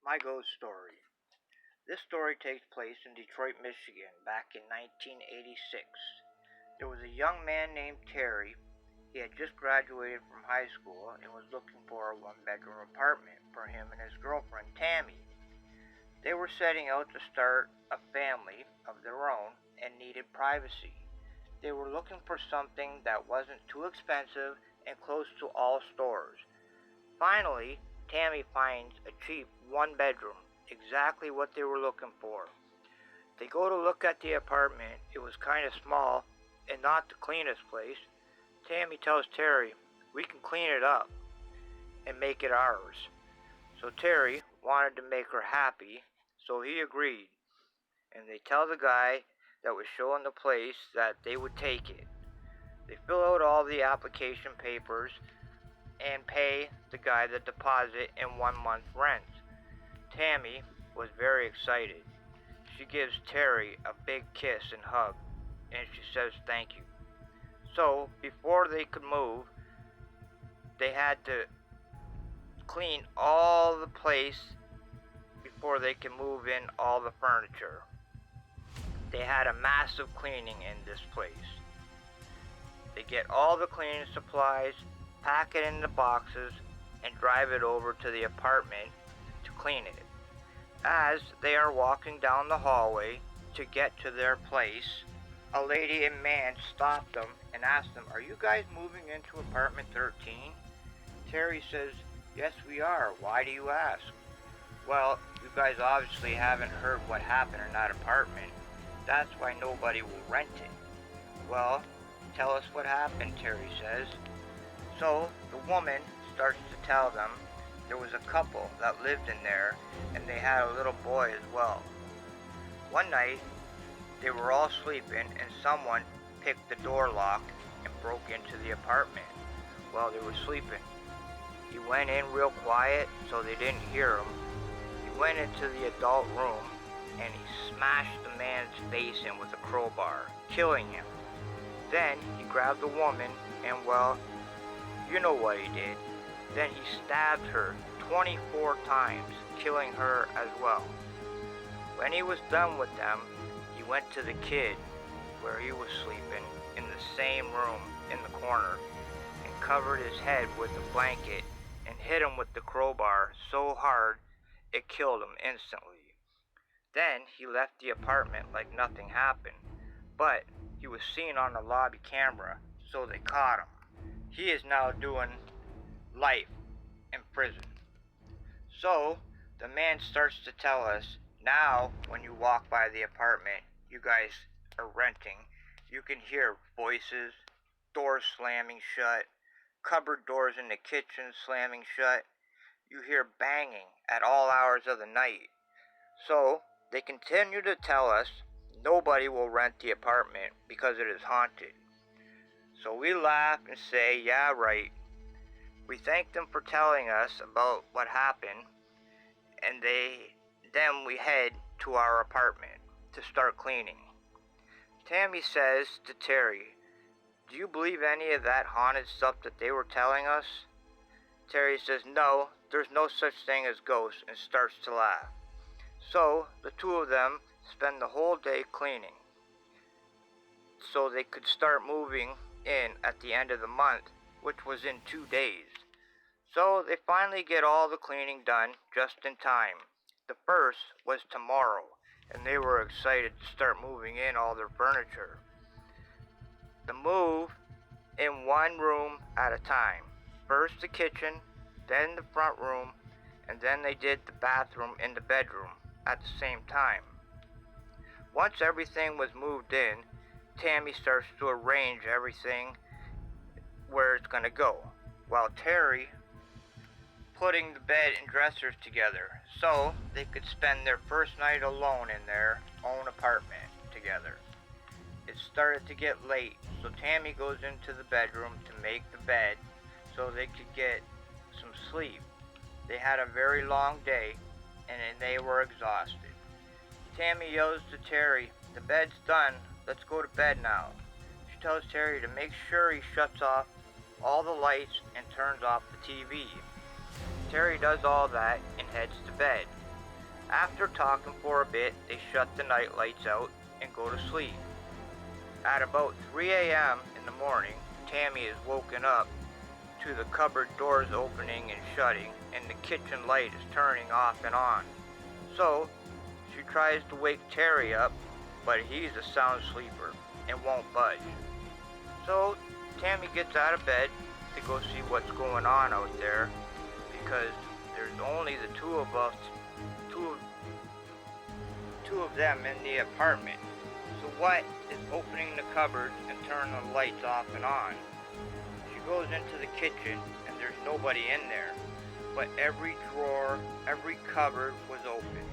My ghost story. This story takes place in Detroit, Michigan, back in 1986. There was a young man named Terry. He had just graduated from high school and was looking for a one-bedroom apartment for him and his girlfriend, Tammy. They were setting out to start a family of their own and needed privacy. They were looking for something that wasn't too expensive and close to all stores. Finally, Tammy finds a cheap one-bedroom, exactly what they were looking for. They go to look at the apartment. It was kind of small and not the cleanest place. Tammy tells Terry, "We can clean it up and make it ours." So Terry wanted to make her happy, so he agreed. And they tell the guy that was showing the place that they would take it. They fill out all the application papers and pay the guy the deposit and 1 month rent. Tammy was very excited. She gives Terry a big kiss and hug, and she says thank you. So, before they could move, they had to clean all the place before they could move in all the furniture. They had a massive cleaning in this place. They get all the cleaning supplies, pack it in the boxes, and drive it over to the apartment to clean it. As they are walking down the hallway to get to their place, a lady and man stopped them and asked them, "Are you guys moving into apartment 13? Terry says, "Yes, we are. Why do you ask?" "Well, you guys obviously haven't heard what happened in that apartment. That's why nobody will rent it." "Well, tell us what happened," Terry says. So the woman starts to tell them there was a couple that lived in there and they had a little boy as well. One night they were all sleeping and someone picked the door lock and broke into the apartment while they were sleeping. He went in real quiet so they didn't hear him. He went into the adult room and he smashed the man's face in with a crowbar, killing him. Then he grabbed the woman and, well, you know what he did. Then he stabbed her 24 times, killing her as well. When he was done with them, he went to the kid where he was sleeping in the same room in the corner and covered his head with a blanket and hit him with the crowbar so hard it killed him instantly. Then he left the apartment like nothing happened, but he was seen on the lobby camera, so they caught him. He is now doing life in prison. So the man starts to tell us, now when you walk by the apartment you guys are renting, you can hear voices, doors slamming shut, cupboard doors in the kitchen slamming shut. You hear banging at all hours of the night. So they continue to tell us nobody will rent the apartment because it is haunted. So we laugh and say, yeah, right. We thank them for telling us about what happened, and then we head to our apartment to start cleaning. Tammy says to Terry, "Do you believe any of that haunted stuff that they were telling us?" Terry says, "No, there's no such thing as ghosts," and starts to laugh. So the two of them spend the whole day cleaning so they could start moving in at the end of the month, which was in 2 days. So they finally get all the cleaning done just in time. The first was tomorrow, and they were excited to start moving in all their furniture. The move in one room at a time. First the kitchen, then the front room, and then they did the bathroom and the bedroom at the same time. Once everything was moved in, Tammy starts to arrange everything where it's going to go, while Terry putting the bed and dressers together so they could spend their first night alone in their own apartment together. It started to get late, so Tammy goes into the bedroom to make the bed so they could get some sleep. They had a very long day and they were exhausted. Tammy yells to Terry, "The bed's done, let's go to bed now." She tells Terry to make sure he shuts off all the lights and turns off the TV. Terry does all that and heads to bed. After talking for a bit, they shut the night lights out and go to sleep. At about 3 a.m. in the morning, Tammy is woken up to the cupboard doors opening and shutting, and the kitchen light is turning off and on. So, she tries to wake Terry up, but he's a sound sleeper and won't budge. So, Tammy gets out of bed to go see what's going on out there, because there's only the two of them in the apartment. So what is opening the cupboards and turning the lights off and on? She goes into the kitchen and there's nobody in there, but every drawer, every cupboard was open.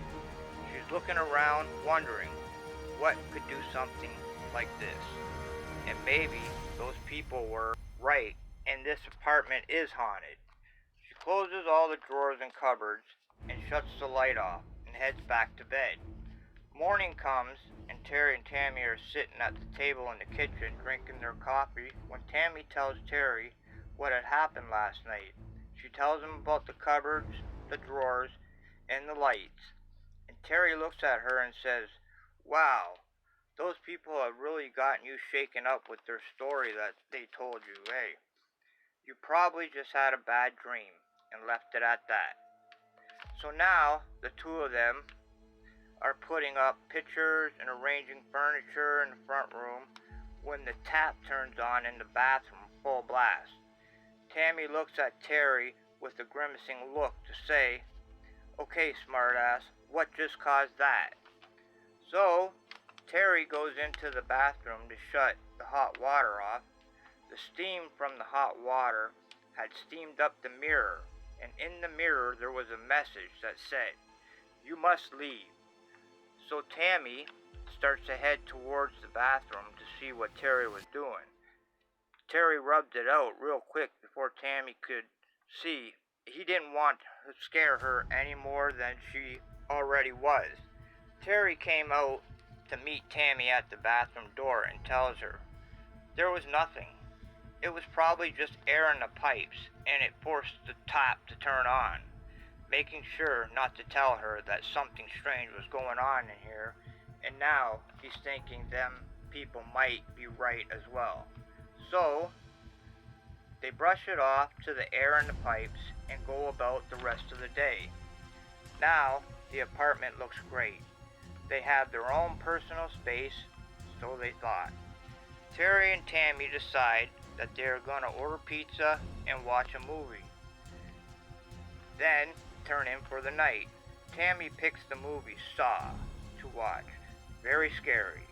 She's looking around wondering what could do something like this. And maybe those people were right and this apartment is haunted. She closes all the drawers and cupboards and shuts the light off and heads back to bed. Morning comes and Terry and Tammy are sitting at the table in the kitchen drinking their coffee when Tammy tells Terry what had happened last night. She tells him about the cupboards, the drawers, and the lights. And Terry looks at her and says, "Wow, those people have really gotten you shaken up with their story that they told you, eh? You probably just had a bad dream and left it at that." So now the two of them are putting up pictures and arranging furniture in the front room when the tap turns on in the bathroom full blast. Tammy looks at Terry with a grimacing look to say, "Okay, smartass, what just caused that?" So Terry goes into the bathroom to shut the hot water off. The steam from the hot water had steamed up the mirror, and in the mirror there was a message that said, "You must leave." So Tammy starts to head towards the bathroom to see what Terry was doing. Terry rubbed it out real quick before Tammy could see. He didn't want to scare her any more than she already was. Terry came out to meet Tammy at the bathroom door and tells her there was nothing. It was probably just air in the pipes and it forced the tap to turn on, making sure not to tell her that something strange was going on in here, and now he's thinking them people might be right as well. So they brush it off to the air in the pipes and go about the rest of the day. Now the apartment looks great. They have their own personal space, so they thought. Terry and Tammy decide that they're going to order pizza and watch a movie, then turn in for the night. Tammy picks the movie Saw to watch. Very scary.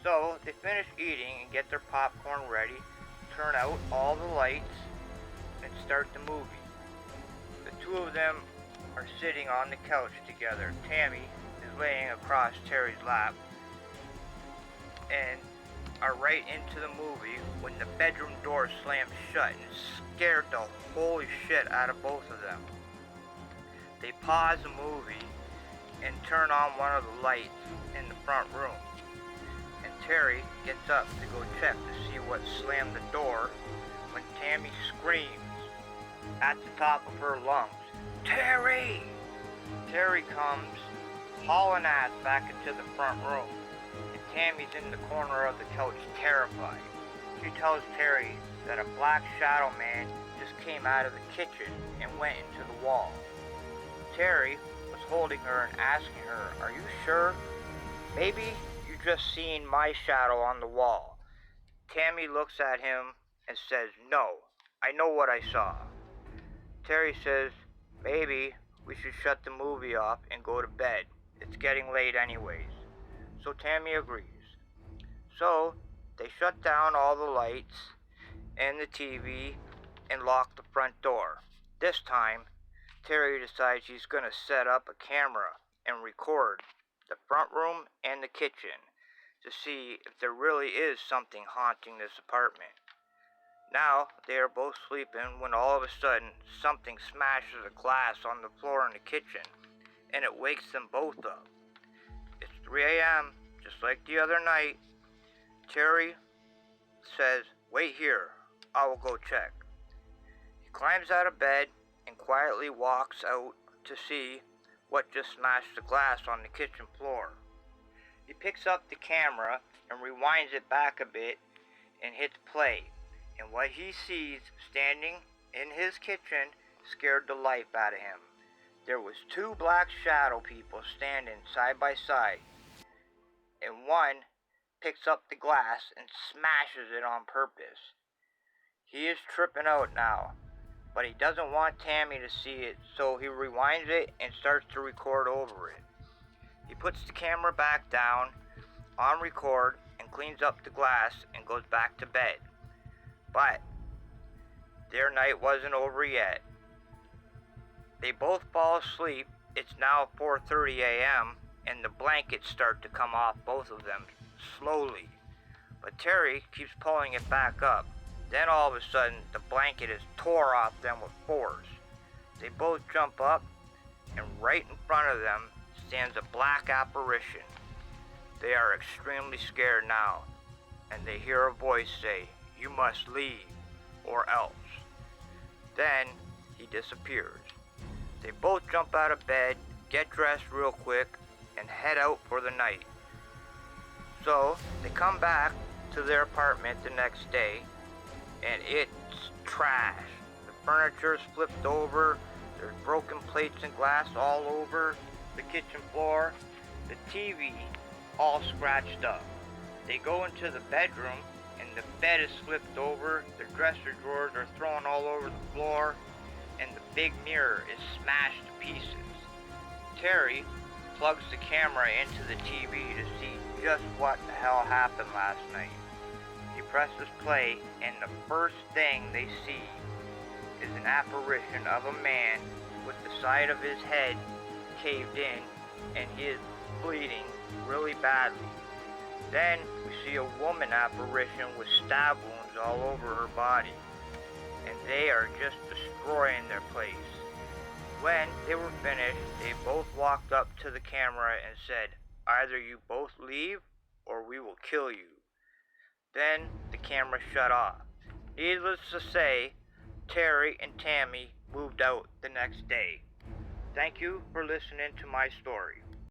So they finish eating and get their popcorn ready, turn out all the lights, and start the movie. The two of them are sitting on the couch together. Tammy is laying across Terry's lap and are right into the movie when the bedroom door slams shut and scared the holy shit out of both of them. They pause the movie and turn on one of the lights in the front room. And Terry gets up to go check to see what slammed the door when Tammy screams at the top of her lungs, "Terry!" Terry comes hauling ass back into the front room, and Tammy's in the corner of the couch terrified. She tells Terry that a black shadow man just came out of the kitchen and went into the wall. Terry was holding her and asking her, "Are you sure? Maybe you just seen my shadow on the wall." Tammy looks at him and says, "No, I know what I saw." Terry says, "Maybe we should shut the movie off and go to bed. It's getting late anyways." So Tammy agrees. So they shut down all the lights and the TV and lock the front door. This time, Terry decides she's going to set up a camera and record the front room and the kitchen to see if there really is something haunting this apartment. Now they are both sleeping when all of a sudden something smashes a glass on the floor in the kitchen and it wakes them both up. It's 3 a.m., just like the other night. Terry says, "Wait here, I will go check." He climbs out of bed and quietly walks out to see what just smashed the glass on the kitchen floor. He picks up the camera and rewinds it back a bit and hits play. And what he sees standing in his kitchen scared the life out of him. There was two black shadow people standing side by side, and one picks up the glass and smashes it on purpose. He is tripping out now, but he doesn't want Tammy to see it, so he rewinds it and starts to record over it. He puts the camera back down on record and cleans up the glass and goes back to bed. But their night wasn't over yet. They both fall asleep. It's now 4:30 a.m. and the blankets start to come off both of them slowly. But Terry keeps pulling it back up. Then all of a sudden the blanket is tore off them with force. They both jump up, and right in front of them stands a black apparition. They are extremely scared now, and they hear a voice say, "You must leave, or else." Then he disappears. They both jump out of bed, get dressed real quick, and head out for the night. So they come back to their apartment the next day, and it's trash. The furniture's flipped over, there's broken plates and glass all over the kitchen floor, the TV all scratched up. They go into the bedroom, and the bed is flipped over, the dresser drawers are thrown all over the floor, and the big mirror is smashed to pieces. Terry plugs the camera into the TV to see just what the hell happened last night. He presses play, and the first thing they see is an apparition of a man with the side of his head caved in, and he is bleeding really badly. Then we see a woman apparition with stab wounds all over her body, and they are just destroying their place. When they were finished, they both walked up to the camera and said, "Either you both leave, or we will kill you." Then the camera shut off. Needless to say, Terry and Tammy moved out the next day. Thank you for listening to my story.